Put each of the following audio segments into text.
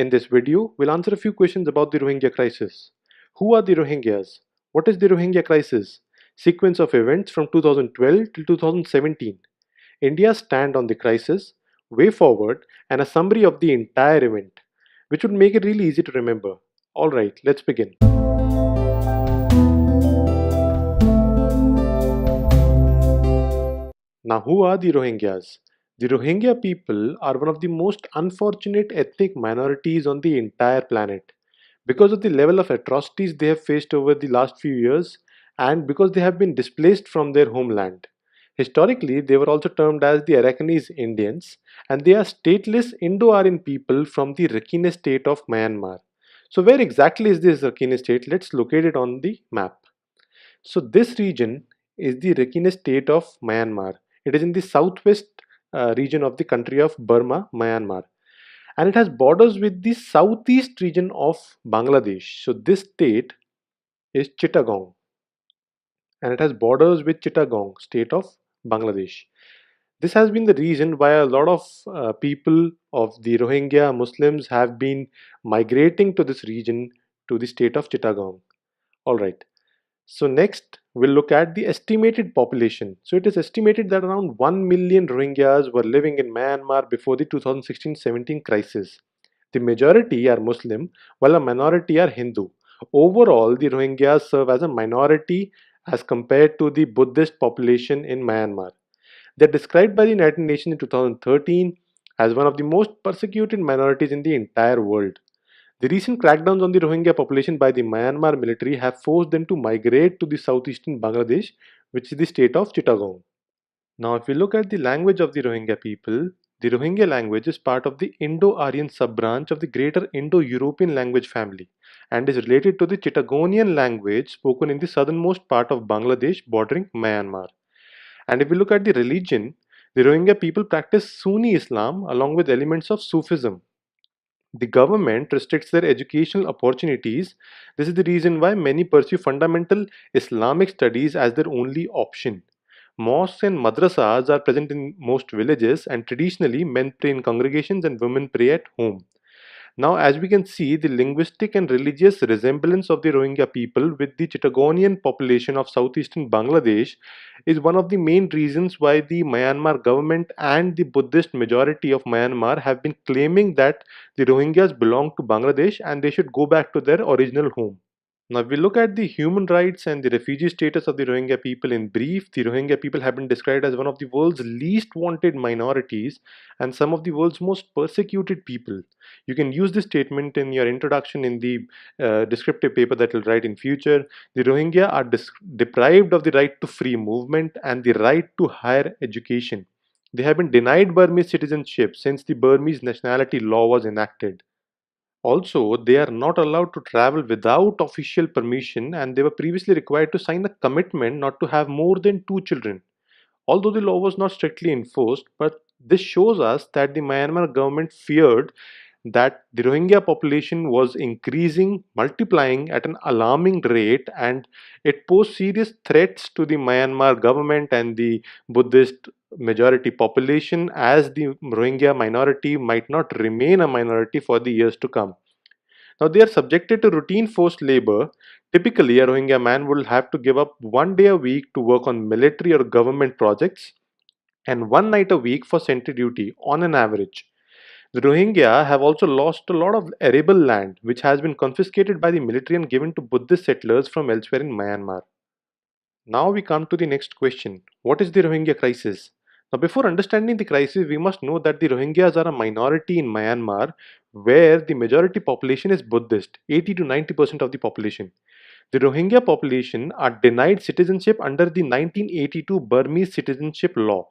In this video, we'll answer a few questions about the Rohingya crisis. Who are the Rohingyas? What is the Rohingya crisis? Sequence of events from 2012 till 2017. India's stand on the crisis, way forward, and a summary of the entire event, which would make it really easy to remember. Alright, let's begin. Now, who are the Rohingyas? The Rohingya people are one of the most unfortunate ethnic minorities on the entire planet because of the level of atrocities they have faced over the last few years and because they have been displaced from their homeland. Historically, they were also termed as the Arakanese Indians, and they are stateless Indo-Aryan people from the Rakhine state of Myanmar. So, where exactly is this Rakhine state? Let's locate it on the map. So this region is the Rakhine state of Myanmar. It is in the southwest region of the country of Burma, Myanmar, and it has borders with the southeast region of Bangladesh. So this state is Chittagong, and it has borders with Chittagong, state of Bangladesh. This has been the reason why a lot of people of the Rohingya Muslims have been migrating to this region, to the state of Chittagong. All right. So next, we'll look at the estimated population. So it is estimated that around 1 million Rohingyas were living in Myanmar before the 2016-17 crisis. The majority are Muslim, while a minority are Hindu. Overall, the Rohingyas serve as a minority as compared to the Buddhist population in Myanmar. They are described by the United Nations in 2013 as one of the most persecuted minorities in the entire world. The recent crackdowns on the Rohingya population by the Myanmar military have forced them to migrate to the southeastern Bangladesh, which is the state of Chittagong. Now, if we look at the language of the Rohingya people, the Rohingya language is part of the Indo-Aryan sub-branch of the Greater Indo-European language family and is related to the Chittagonian language spoken in the southernmost part of Bangladesh bordering Myanmar. And if we look at the religion, the Rohingya people practice Sunni Islam along with elements of Sufism. The government restricts their educational opportunities. This is the reason why many pursue fundamental Islamic studies as their only option. Mosques and madrasas are present in most villages, and traditionally, men pray in congregations and women pray at home. Now, as we can see, the linguistic and religious resemblance of the Rohingya people with the Chittagonian population of southeastern Bangladesh is one of the main reasons why the Myanmar government and the Buddhist majority of Myanmar have been claiming that the Rohingyas belong to Bangladesh and they should go back to their original home. Now, if we look at the human rights and the refugee status of the Rohingya people in brief, the Rohingya people have been described as one of the world's least wanted minorities and some of the world's most persecuted people. You can use this statement in your introduction in the descriptive paper that you'll write in future. The Rohingya are deprived of the right to free movement and the right to higher education. They have been denied Burmese citizenship since the Burmese nationality law was enacted. Also, they are not allowed to travel without official permission and they were previously required to sign a commitment not to have more than two children. Although the law was not strictly enforced, but this shows us that the Myanmar government feared that the Rohingya population was increasing, multiplying at an alarming rate, and it posed serious threats to the Myanmar government and the Buddhist majority population, as the Rohingya minority might not remain a minority for the years to come. Now, they are subjected to routine forced labor. Typically, a Rohingya man will have to give up 1 day a week to work on military or government projects and 1 night a week for sentry duty on an average. The Rohingya have also lost a lot of arable land, which has been confiscated by the military and given to Buddhist settlers from elsewhere in Myanmar. Now we come to the next question. What is the Rohingya crisis? Now, before understanding the crisis, we must know that the Rohingyas are a minority in Myanmar where the majority population is Buddhist, 80 to 90% of the population. The Rohingya population are denied citizenship under the 1982 Burmese citizenship law.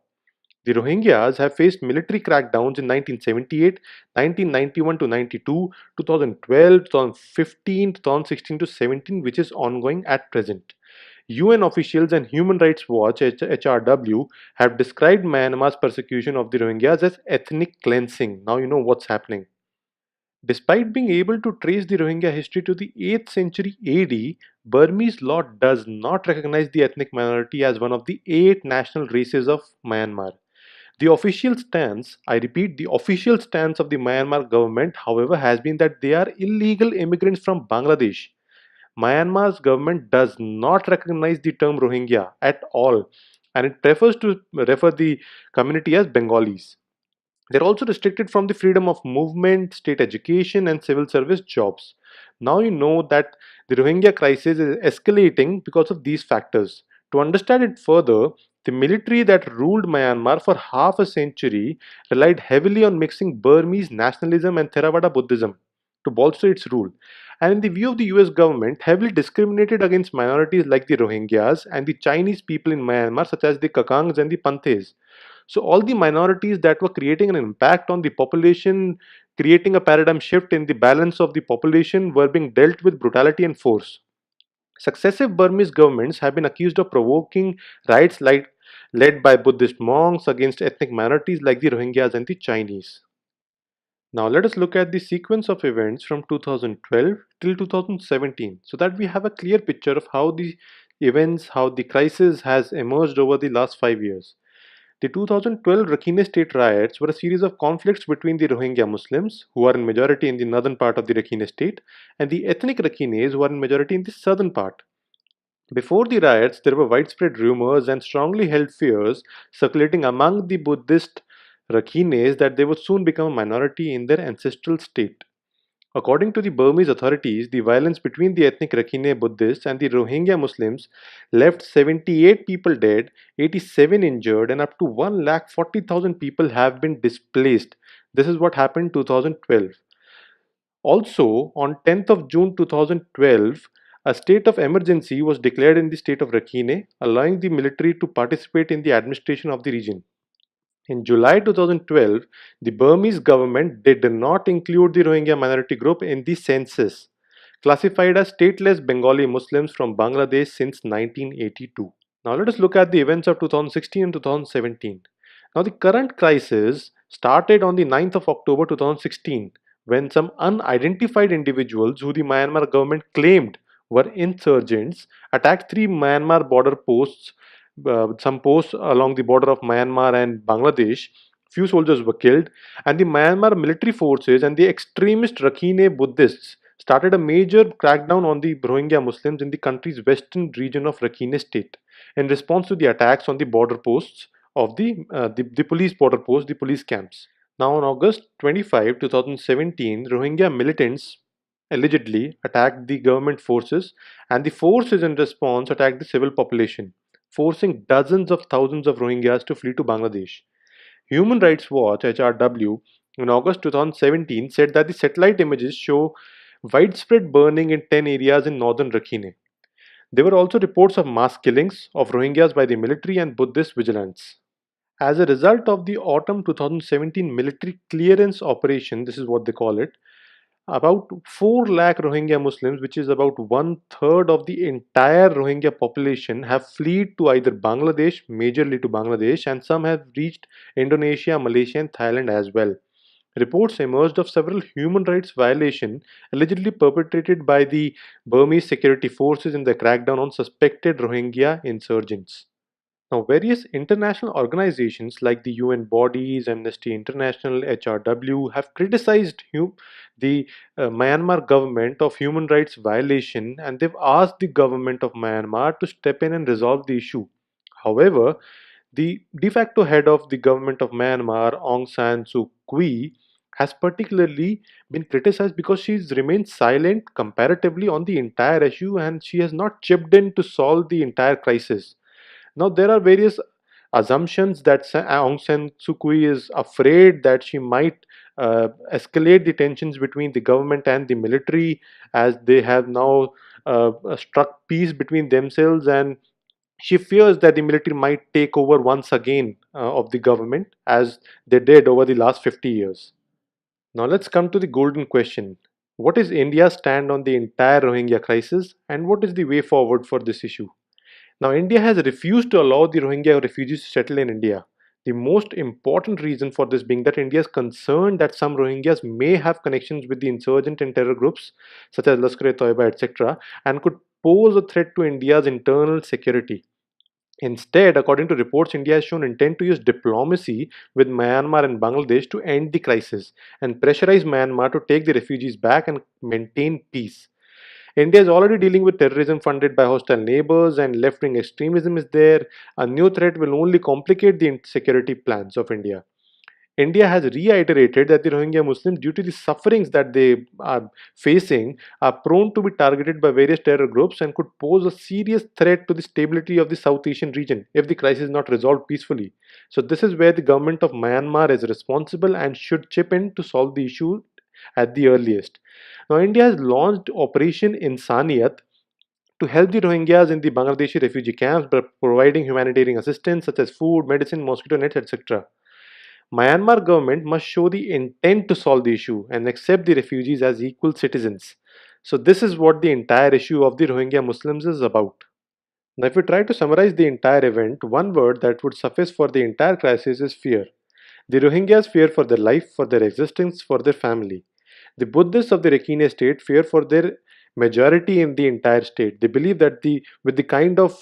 The Rohingyas have faced military crackdowns in 1978, 1991 to 92, 2012, 2015, 2016 to 17, which is ongoing at present. UN officials and Human Rights Watch (HRW) have described Myanmar's persecution of the Rohingyas as ethnic cleansing. Now you know what's happening. Despite being able to trace the Rohingya history to the 8th century AD, Burmese law does not recognize the ethnic minority as one of the 8 national races of Myanmar. The official stance, I repeat, the official stance of the Myanmar government, however, has been that they are illegal immigrants from Bangladesh. Myanmar's government does not recognize the term Rohingya at all, and it prefers to refer the community as Bengalis. They're also restricted from the freedom of movement, state education, and civil service jobs. Now you know that the Rohingya crisis is escalating because of these factors. To understand it further, the military that ruled Myanmar for half a century relied heavily on mixing Burmese nationalism and Theravada Buddhism to bolster its rule. And in the view of the US government, heavily discriminated against minorities like the Rohingyas and the Chinese people in Myanmar, such as the Kakangs and the Panthes. So all the minorities that were creating an impact on the population, creating a paradigm shift in the balance of the population, were being dealt with brutality and force. Successive Burmese governments have been accused of provoking riots led by Buddhist monks against ethnic minorities like the Rohingyas and the Chinese. Now let us look at the sequence of events from 2012 till 2017 so that we have a clear picture of how the events, how the crisis has emerged over the last 5 years. The 2012 Rakhine state riots were a series of conflicts between the Rohingya Muslims, who are in majority in the northern part of the Rakhine state, and the ethnic Rakhines, who are in majority in the southern part. Before the riots, there were widespread rumors and strongly held fears circulating among the Buddhist Rakhines that they would soon become a minority in their ancestral state. According to the Burmese authorities, the violence between the ethnic Rakhine Buddhists and the Rohingya Muslims left 78 people dead, 87 injured, and up to 1,40,000 people have been displaced. This is what happened in 2012. Also, on 10th of June 2012, a state of emergency was declared in the state of Rakhine, allowing the military to participate in the administration of the region. In July 2012, the Burmese government did not include the Rohingya minority group in the census, classified as stateless Bengali Muslims from Bangladesh since 1982. Now let us look at the events of 2016 and 2017. Now the current crisis started on the 9th of October 2016 when some unidentified individuals who the Myanmar government claimed were insurgents attacked three Myanmar border posts, some posts along the border of Myanmar and Bangladesh. Few soldiers were killed, and the Myanmar military forces and the extremist Rakhine Buddhists started a major crackdown on the Rohingya Muslims in the country's western region of Rakhine state in response to the attacks on the border posts of the police border posts, the police camps. Now, on August 25, 2017, Rohingya militants allegedly attacked the government forces, and the forces in response attacked the civil population, forcing dozens of thousands of Rohingyas to flee to Bangladesh. Human Rights Watch (HRW) in August 2017 said that the satellite images show widespread burning in 10 areas in northern Rakhine. There were also reports of mass killings of Rohingyas by the military and Buddhist vigilantes. As a result of the autumn 2017 military clearance operation, this is what they call it, about 4 lakh Rohingya Muslims, which is about one third of the entire Rohingya population, have fled to either Bangladesh, majorly to Bangladesh, and some have reached Indonesia, Malaysia, and Thailand as well. Reports emerged of several human rights violations allegedly perpetrated by the Burmese security forces in the crackdown on suspected Rohingya insurgents. Now, various international organizations like the UN bodies, Amnesty International, HRW have criticized the Myanmar government of human rights violation, and they've asked the government of Myanmar to step in and resolve the issue. However, the de facto head of the government of Myanmar, Aung San Suu Kyi, has particularly been criticized because she's remained silent comparatively on the entire issue and she has not chipped in to solve the entire crisis. Now, there are various assumptions that Aung San Suu Kyi is afraid that she might escalate the tensions between the government and the military as they have now struck peace between themselves, and she fears that the military might take over once again of the government as they did over the last 50 years. Now, let's come to the golden question. What is India's stand on the entire Rohingya crisis, and what is the way forward for this issue? Now, India has refused to allow the Rohingya refugees to settle in India. The most important reason for this being that India is concerned that some Rohingyas may have connections with the insurgent and terror groups such as Lashkar-e-Toiba, etc., and could pose a threat to India's internal security. Instead, according to reports, India has shown intent to use diplomacy with Myanmar and Bangladesh to end the crisis and pressurize Myanmar to take the refugees back and maintain peace. India is already dealing with terrorism funded by hostile neighbors, and left wing extremism is there. A new threat will only complicate the security plans of India. India has reiterated that the Rohingya Muslims, due to the sufferings that they are facing, are prone to be targeted by various terror groups and could pose a serious threat to the stability of the South Asian region if the crisis is not resolved peacefully. So, this is where the government of Myanmar is responsible and should chip in to solve the issue at the earliest. Now, India has launched Operation Insaniyat to help the Rohingyas in the Bangladeshi refugee camps by providing humanitarian assistance such as food, medicine, mosquito nets, etc. Myanmar government must show the intent to solve the issue and accept the refugees as equal citizens. So this is what the entire issue of the Rohingya Muslims is about. Now if we try to summarize the entire event, one word that would suffice for the entire crisis is fear. The Rohingyas fear for their life, for their existence, for their family. The Buddhists of the Rakhine state fear for their majority in the entire state. They believe that with the kind of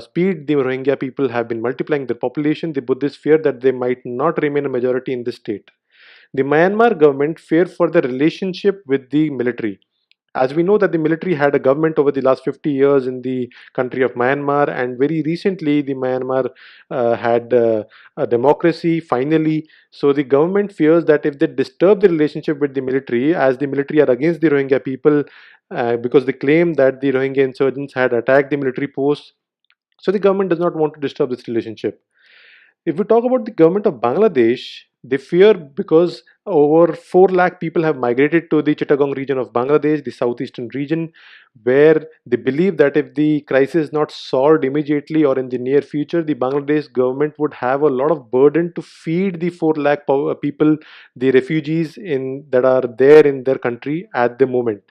speed the Rohingya people have been multiplying their population, the Buddhists fear that they might not remain a majority in the state. The Myanmar government fear for the relationship with the military. As we know that the military had a government over the last 50 years in the country of Myanmar, and very recently the Myanmar had a democracy finally. So the government fears that if they disturb the relationship with the military, as the military are against the Rohingya people, because they claim that the Rohingya insurgents had attacked the military posts, so the government does not want to disturb this relationship. If we talk about the government of Bangladesh, they fear because over 4 lakh people have migrated to the Chittagong region of Bangladesh, the southeastern region, where they believe that if the crisis is not solved immediately or in the near future, the Bangladesh government would have a lot of burden to feed the 4 lakh people, the refugees that are there in their country at the moment.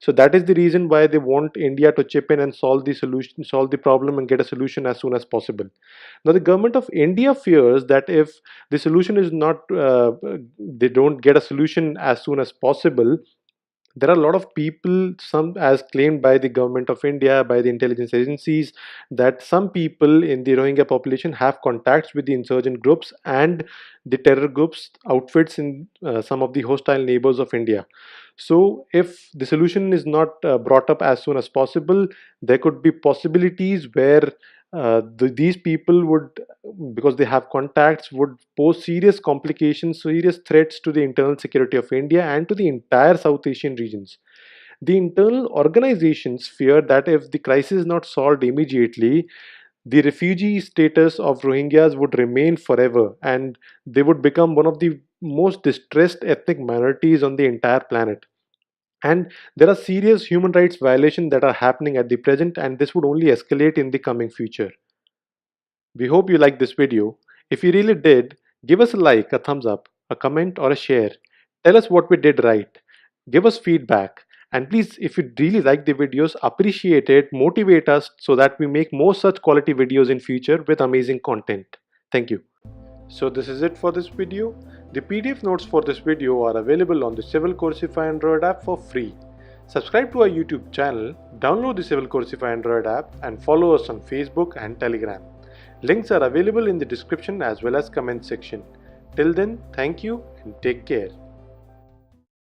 So that is the reason why they want India to chip in and solve the problem and get a solution as soon as possible. Now, the government of India fears that if the solution is not, they don't get a solution as soon as possible, there are a lot of people, some as claimed by the government of India, by the intelligence agencies, that some people in the Rohingya population have contacts with the insurgent groups and the terror groups outfits in some of the hostile neighbors of India. So if the solution is not brought up as soon as possible, there could be possibilities where these people would, because they have contacts, would pose serious complications, serious threats to the internal security of India and to the entire South Asian regions. The internal organizations fear that if the crisis is not solved immediately, the refugee status of Rohingyas would remain forever and they would become one of the most distressed ethnic minorities on the entire planet. And there are serious human rights violations that are happening at the present, and this would only escalate in the coming future. We hope you liked this video. If you really did, give us a like, a thumbs up, a comment, or a share. Tell us what we did right. Give us feedback. And please, if you really like the videos, appreciate it, motivate us so that we make more such quality videos in future with amazing content. Thank you. So this is it for this video. The PDF notes for this video are available on the Civil Coursify Android app for free. Subscribe to our YouTube channel, download the Civil Coursify Android app, and follow us on Facebook and Telegram. Links are available in the description as well as comment section. Till then, thank you and take care.